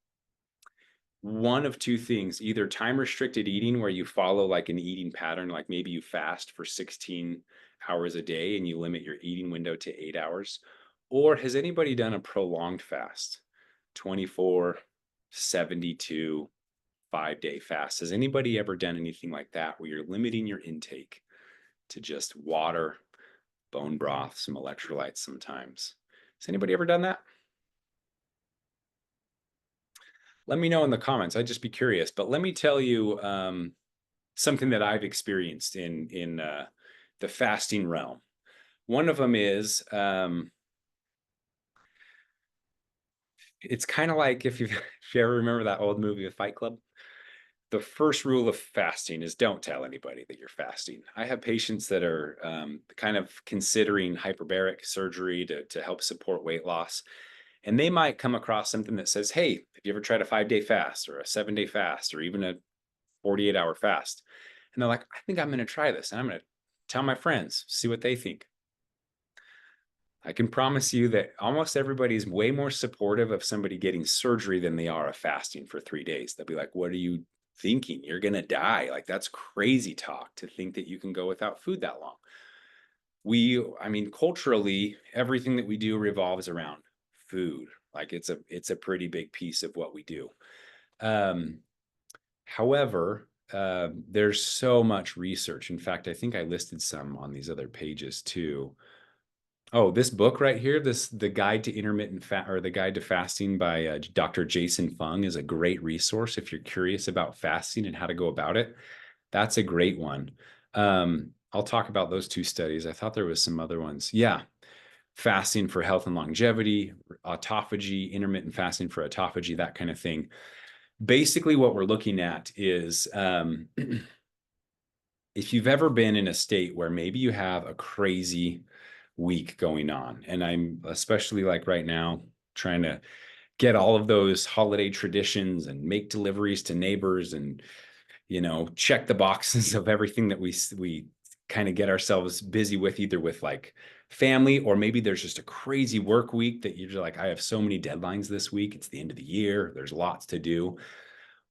one of two things, either time restricted eating where you follow like an eating pattern, like maybe you fast for 16 hours a day and you limit your eating window to 8 hours, or has anybody done a prolonged fast, 24, 72, 5-day fast? Has anybody ever done anything like that where you're limiting your intake to just water, bone broth, some electrolytes sometimes? Has anybody ever done that? Let me know in the comments. I'd just be curious. But let me tell you something that I've experienced in the fasting realm. One of them is it's kind of like if you ever remember that old movie of Fight Club. The first rule of fasting is don't tell anybody that you're fasting. I have patients that are kind of considering hyperbaric surgery to help support weight loss. And they might come across something that says, hey, have you ever tried a 5-day fast or a 7-day fast or even a 48-hour fast? And they're like, I think I'm going to try this. And I'm going to tell my friends, see what they think. I can promise you that almost everybody is way more supportive of somebody getting surgery than they are of fasting for 3 days. They'll be like, what are you thinking? You're going to die. Like, that's crazy talk to think that you can go without food that long. I mean, culturally, everything that we do revolves around food. Like it's a pretty big piece of what we do. However, there's so much research. In fact, I think I listed some on these other pages too. Oh, this book right here, the Guide to Intermittent Fat or the Guide to Fasting by Dr. Jason Fung is a great resource if you're curious about fasting and how to go about it. That's a great one. I'll talk about those two studies. I thought there was some other ones. Yeah, fasting for health and longevity, autophagy, intermittent fasting for autophagy, that kind of thing. Basically, what we're looking at is if you've ever been in a state where maybe you have a crazy week going on, and I'm especially like right now trying to get all of those holiday traditions and make deliveries to neighbors and check the boxes of everything that we kind of get ourselves busy with, either with like family, or maybe there's just a crazy work week that you're like, I have so many deadlines this week. It's the end of the year. There's lots to do.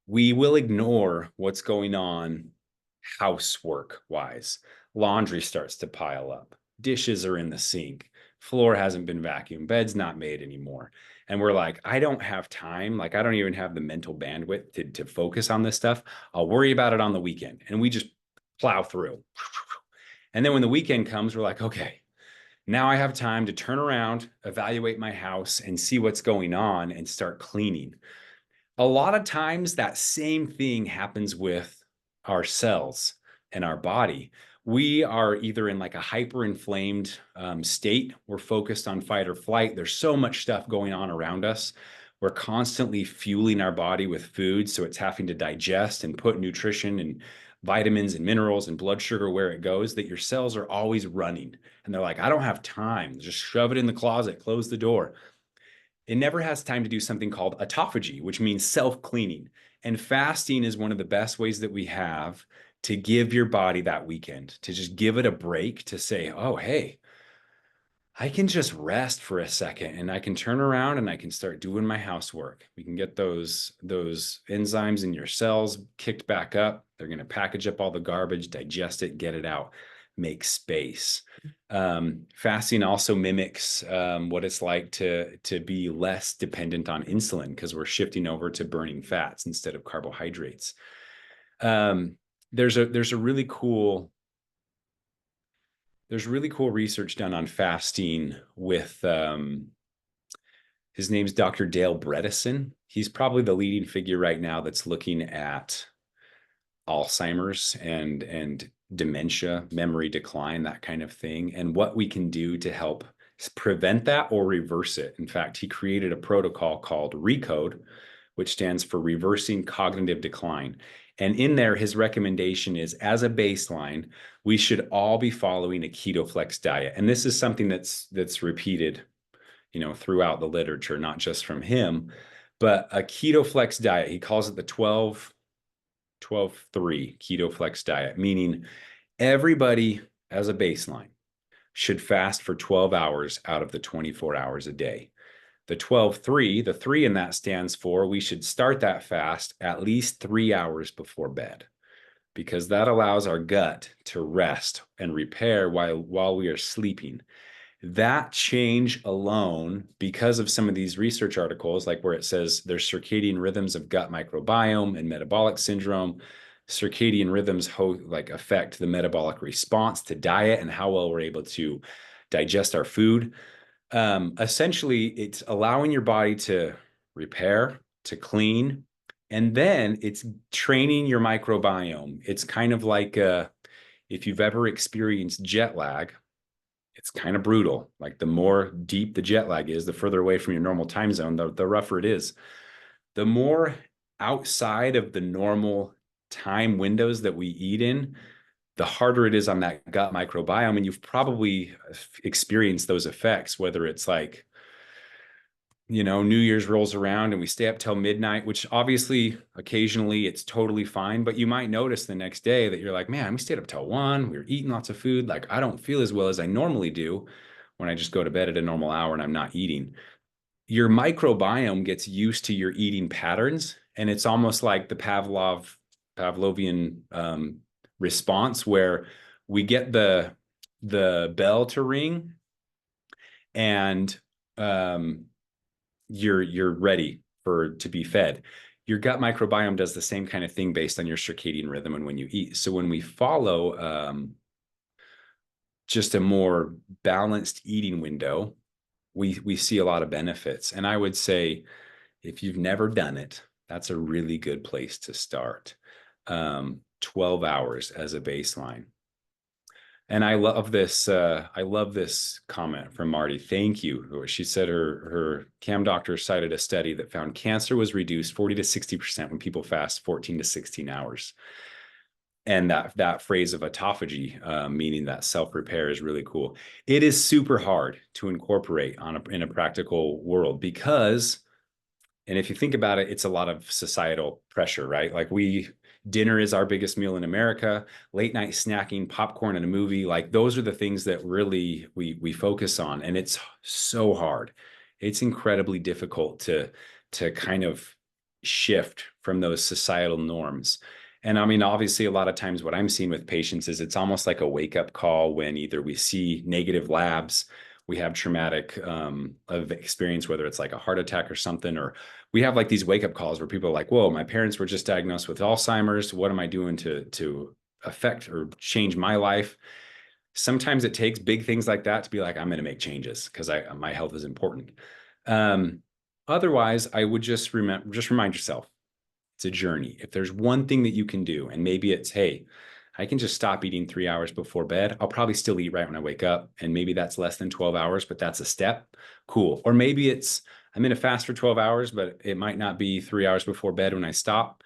We will ignore what's going on housework wise. Laundry starts to pile up. Dishes are in the sink. Floor hasn't been vacuumed. Bed's not made anymore. And we're like, I don't have time. Like, I don't even have the mental bandwidth to focus on this stuff. I'll worry about it on the weekend. And we just plow through. And then when the weekend comes, we're like, okay, now I have time to turn around, evaluate my house, and see what's going on and start cleaning. A lot of times that same thing happens with our cells and our body. We are either in like a hyperinflamed state. We're focused on fight or flight. There's so much stuff going on around us. We're constantly fueling our body with food. So it's having to digest and put nutrition and vitamins and minerals and blood sugar where it goes, that your cells are always running. And they're like, I don't have time. Just shove it in the closet, close the door. It never has time to do something called autophagy, which means self-cleaning. And fasting is one of the best ways that we have to give your body that weekend, to just give it a break, to say, oh, hey, I can just rest for a second and I can turn around and I can start doing my housework. We can get those enzymes in your cells kicked back up. They're going to package up all the garbage, digest it, get it out, make space. Fasting also mimics what it's like to be less dependent on insulin because we're shifting over to burning fats instead of carbohydrates. There's a really cool research done on fasting with his name's Dr. Dale Bredesen. He's probably the leading figure right now that's looking at Alzheimer's and dementia, memory decline, that kind of thing, and what we can do to help prevent that or reverse it. In fact, he created a protocol called RECODE, which stands for Reversing Cognitive Decline. And in there, his recommendation is, as a baseline, we should all be following a keto flex diet. And this is something that's repeated, throughout the literature, not just from him, but a keto flex diet. He calls it the 12-3 keto flex diet, meaning everybody as a baseline should fast for 12 hours out of the 24 hours a day. The 12-3, the 3 in that stands for we should start that fast at least 3 hours before bed, because that allows our gut to rest and repair while we are sleeping. That change alone, because of some of these research articles, like where it says there's circadian rhythms of gut microbiome and metabolic syndrome, circadian rhythms affect the metabolic response to diet and how well we're able to digest our food. Essentially, it's allowing your body to repair, to clean, and then it's training your microbiome. It's kind of like if you've ever experienced jet lag, it's kind of brutal. Like the more deep the jet lag is, the further away from your normal time zone, the rougher it is. The more outside of the normal time windows that we eat in, the harder it is on that gut microbiome. And you've probably experienced those effects, whether it's like, New Year's rolls around and we stay up till midnight, which obviously occasionally it's totally fine, but you might notice the next day that you're like, man, we stayed up till 1, we were eating lots of food. Like I don't feel as well as I normally do when I just go to bed at a normal hour and I'm not eating. Your microbiome gets used to your eating patterns. And it's almost like the Pavlovian response where we get the bell to ring and you're ready to be fed. Your gut microbiome does the same kind of thing based on your circadian rhythm and when you eat. So when we follow just a more balanced eating window, we see a lot of benefits. And I would say, if you've never done it, that's a really good place to start. 12 hours as a baseline. And I love this comment from Marty. Thank you. She said her CAM doctor cited a study that found cancer was reduced 40 to 60% when people fast 14 to 16 hours. And that phrase of autophagy, meaning that self-repair, is really cool. It is super hard to incorporate in a practical world because, and if you think about it, it's a lot of societal pressure, right? Like dinner is our biggest meal in America, late night snacking, popcorn and a movie. Like those are the things that really we focus on. And it's so hard. It's incredibly difficult to kind of shift from those societal norms. And I mean, obviously, a lot of times what I'm seeing with patients is it's almost like a wake-up call when either we see negative labs, we have traumatic of experience, whether it's like a heart attack or something, or we have like these wake-up calls where people are like, whoa, my parents were just diagnosed with Alzheimer's. What am I doing to affect or change my life? Sometimes it takes big things like that to be like, I'm going to make changes because my health is important. Otherwise, I would just remind yourself, it's a journey. If there's one thing that you can do, and maybe it's, hey, I can just stop eating 3 hours before bed. I'll probably still eat right when I wake up. And maybe that's less than 12 hours, but that's a step. Cool. Or maybe it's, I'm in a fast for 12 hours, but it might not be 3 hours before bed when I stop.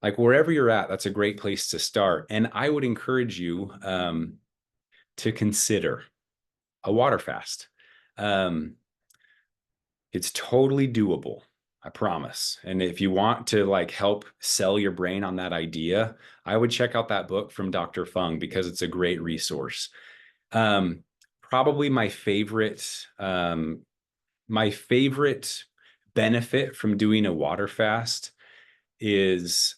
Like wherever you're at, that's a great place to start. And I would encourage you to consider a water fast. It's totally doable. I promise. And if you want to like help sell your brain on that idea, I would check out that book from Dr. Fung because it's a great resource. Um, Probably my favorite benefit from doing a water fast is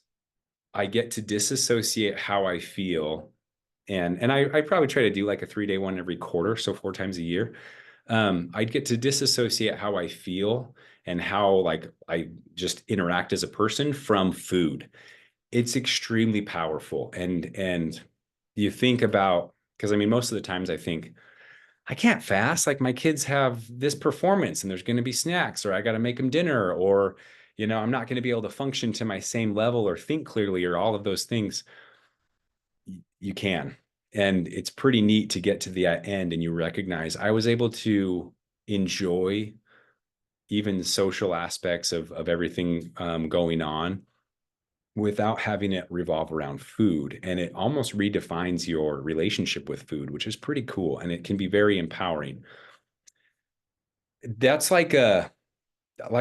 I get to disassociate how I feel. And I probably try to do like a 3-day one every quarter, so 4 times a year. I'd get to disassociate how I feel and how like I just interact as a person from food. It's extremely powerful. And you think about, because I mean, most of the times I think, I can't fast. Like my kids have this performance and there's going to be snacks, or I got to make them dinner, or, I'm not going to be able to function to my same level or think clearly or all of those things. You can. And it's pretty neat to get to the end and you recognize I was able to enjoy even social aspects of everything going on without having it revolve around food. And it almost redefines your relationship with food, which is pretty cool. And it can be very empowering. That's like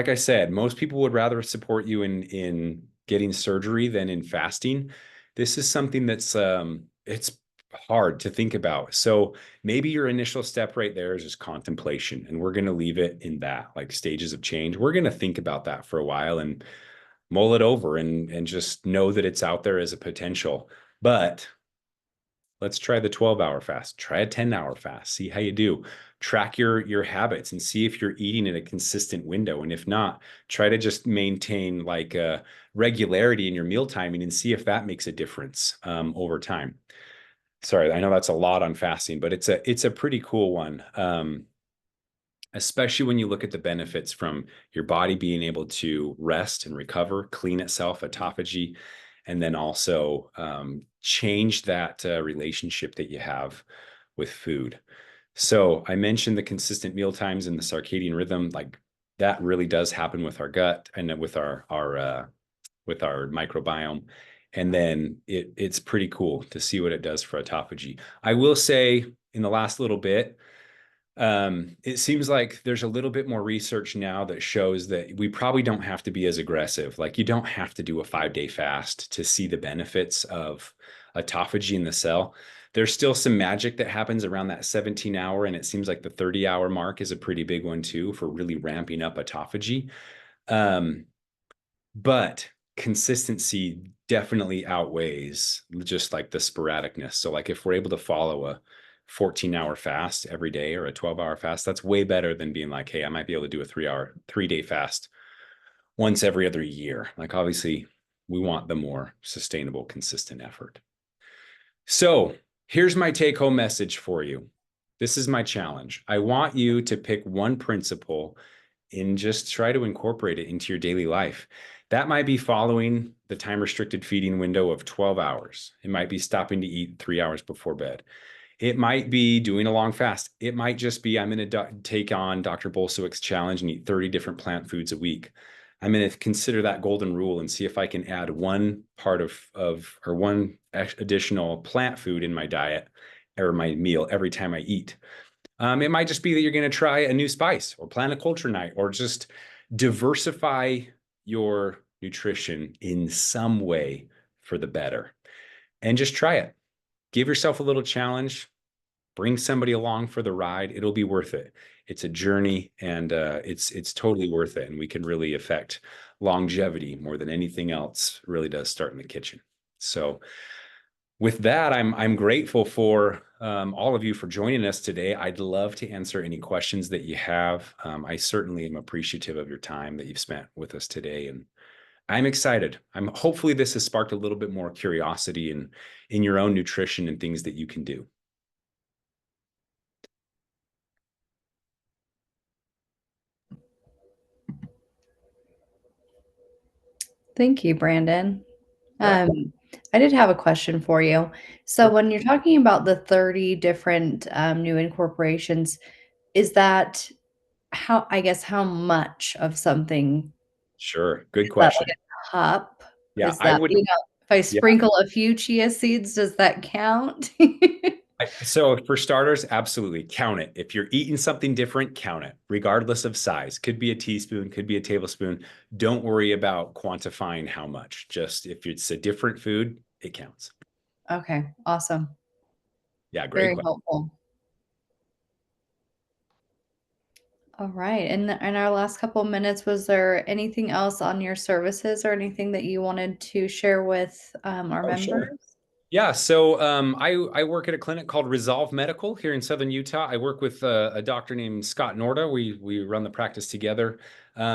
I said, most people would rather support you in getting surgery than in fasting. This is something that's it's hard to think about. So maybe your initial step right there is just contemplation, and we're going to leave it in that, like stages of change. We're going to think about that for a while and mull it over and just know that it's out there as a potential. But let's try the 12-hour fast. Try a 10-hour fast. See how you do. Track your habits and see if you're eating in a consistent window. And if not, try to just maintain like a regularity in your meal timing and see if that makes a difference over time. Sorry, I know that's a lot on fasting, but it's a pretty cool one. Especially when you look at the benefits from your body being able to rest and recover, clean itself, autophagy, and then also change that relationship that you have with food. So I mentioned the consistent meal times and the circadian rhythm, like that really does happen with our gut and with our microbiome. And then it's pretty cool to see what it does for autophagy. I will say in the last little bit, it seems like there's a little bit more research now that shows that we probably don't have to be as aggressive. Like you don't have to do a 5-day fast to see the benefits of autophagy in the cell. There's still some magic that happens around that 17-hour, and it seems like the 30-hour mark is a pretty big one too for really ramping up autophagy. But consistency definitely outweighs just like the sporadicness. So like if we're able to follow a 14-hour fast every day or a 12-hour fast, that's way better than being like, hey, I might be able to do a 3-day fast once every other year. Like obviously we want the more sustainable, consistent effort. So here's my take-home message for you. This is my challenge. I want you to pick one principle and just try to incorporate it into your daily life. That might be following the time restricted feeding window of 12 hours. It might be stopping to eat 3 hours before bed. It might be doing a long fast. It might just be I'm going to take on Dr. Bolshevik's challenge and eat 30 different plant foods a week. I'm going to consider that golden rule and see if I can add one part of or one additional plant food in my diet or my meal every time I eat. It might just be that you're going to try a new spice or plan a culture night or just diversify your nutrition in some way for the better. And just try it. Give yourself a little challenge. Bring somebody along for the ride. It'll be worth it. It's a journey, and it's totally worth it. And we can really affect longevity more than anything else really does start in the kitchen. So with that, I'm grateful for all of you for joining us today. I'd love to answer any questions that you have. I certainly am appreciative of your time that you've spent with us today, and I'm excited. Hopefully this has sparked a little bit more curiosity in your own nutrition and things that you can do. Thank you, Brandon. Yeah, I did have a question for you. So, sure. when you're talking about the 30 different new incorporations, is that I guess, how much of something Sure. Good is that, like question. a cup? Yeah, Is I that, would. if I Yeah, sprinkle a few chia seeds, does that count? So for starters, absolutely count it. If you're eating something different, count it, regardless of size. Could be a teaspoon, could be a tablespoon. Don't worry about quantifying how much. Just if it's a different food, it counts. Okay, awesome. Yeah, great Very question. helpful. All right. In our last couple of minutes, was there anything else on your services or anything that you wanted to share with our Oh, sure. members? Yeah, so I work at a clinic called Resolve Medical here in Southern Utah. I work with a doctor named Scott Norda. We run the practice together.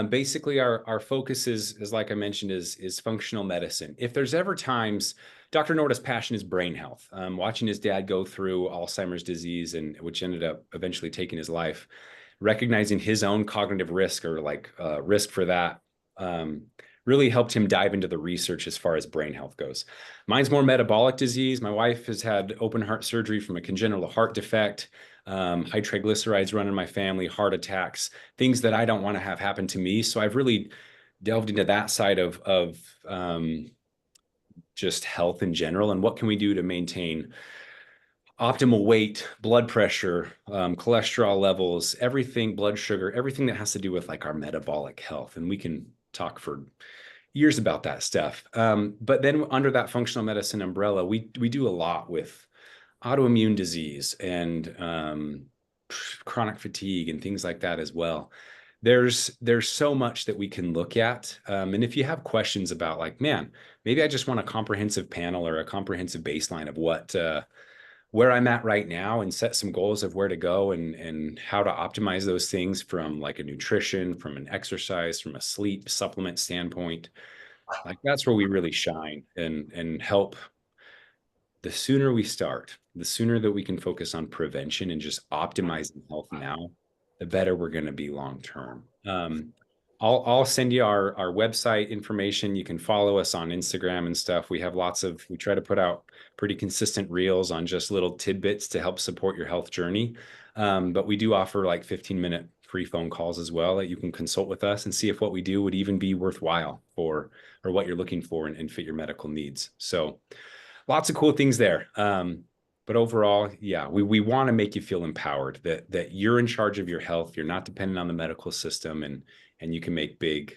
Basically, our focus is like I mentioned, is functional medicine. If there's ever times, Dr. Norda's passion is brain health. Watching his dad go through Alzheimer's disease, and which ended up eventually taking his life, recognizing his own cognitive risk or like risk for that. Um, Really helped him dive into the research as far as brain health goes. Mine's more metabolic disease. My wife has had open heart surgery from a congenital heart defect, high triglycerides run in my family, heart attacks, things that I don't want to have happen to me. So I've really delved into that side of just health in general and what can we do to maintain optimal weight, blood pressure, cholesterol levels, everything, blood sugar, everything that has to do with like our metabolic health. And we can talk for years about that stuff. But then under that functional medicine umbrella, we do a lot with autoimmune disease and chronic fatigue and things like that as well. There's so much that we can look at. And if you have questions about like, man, maybe I just want a comprehensive panel or a comprehensive baseline of what where I'm at right now and set some goals of where to go and how to optimize those things from like a nutrition, from an exercise, from a sleep supplement standpoint. Like that's where we really shine and help. The sooner we start, the sooner that we can focus on prevention and just optimizing health now, the better we're going to be long term. I'll send you our website information. You can follow us on Instagram and stuff. We try to put out pretty consistent reels on just little tidbits to help support your health journey. But we do offer like 15-minute free phone calls as well that you can consult with us and see if what we do would even be worthwhile for or what you're looking for and fit your medical needs. So lots of cool things there. But overall, yeah, we want to make you feel empowered that you're in charge of your health. You're not dependent on the medical system, and you can make big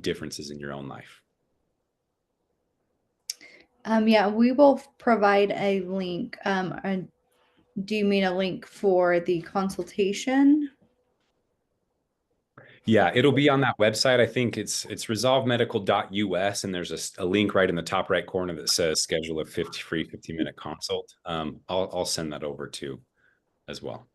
differences in your own life. Yeah, we will provide a link. Do you mean a link for the consultation? Yeah, it'll be on that website. I think it's resolvemedical.us, and there's a link right in the top right corner that says schedule a 50 free 15-minute consult. I'll send that over to as well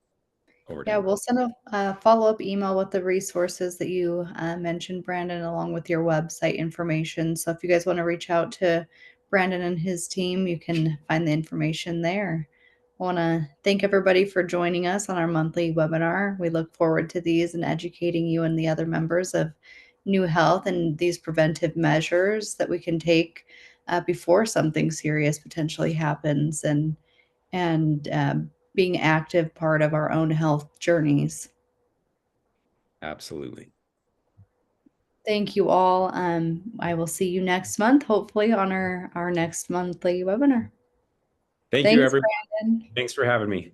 over to Yeah, you. we'll send a follow-up email with the resources that you mentioned, Brandon, along with your website information. So if you guys want to reach out to Brandon and his team, you can find the information there. I want to thank everybody for joining us on our monthly webinar. We look forward to these and educating you and the other members of New Health and these preventive measures that we can take before something serious potentially happens and being active part of our own health journeys. Absolutely. Thank you all. I will see you next month, hopefully on our next monthly webinar. Thank you, Thanks, everyone. Brandon. Thanks for having me.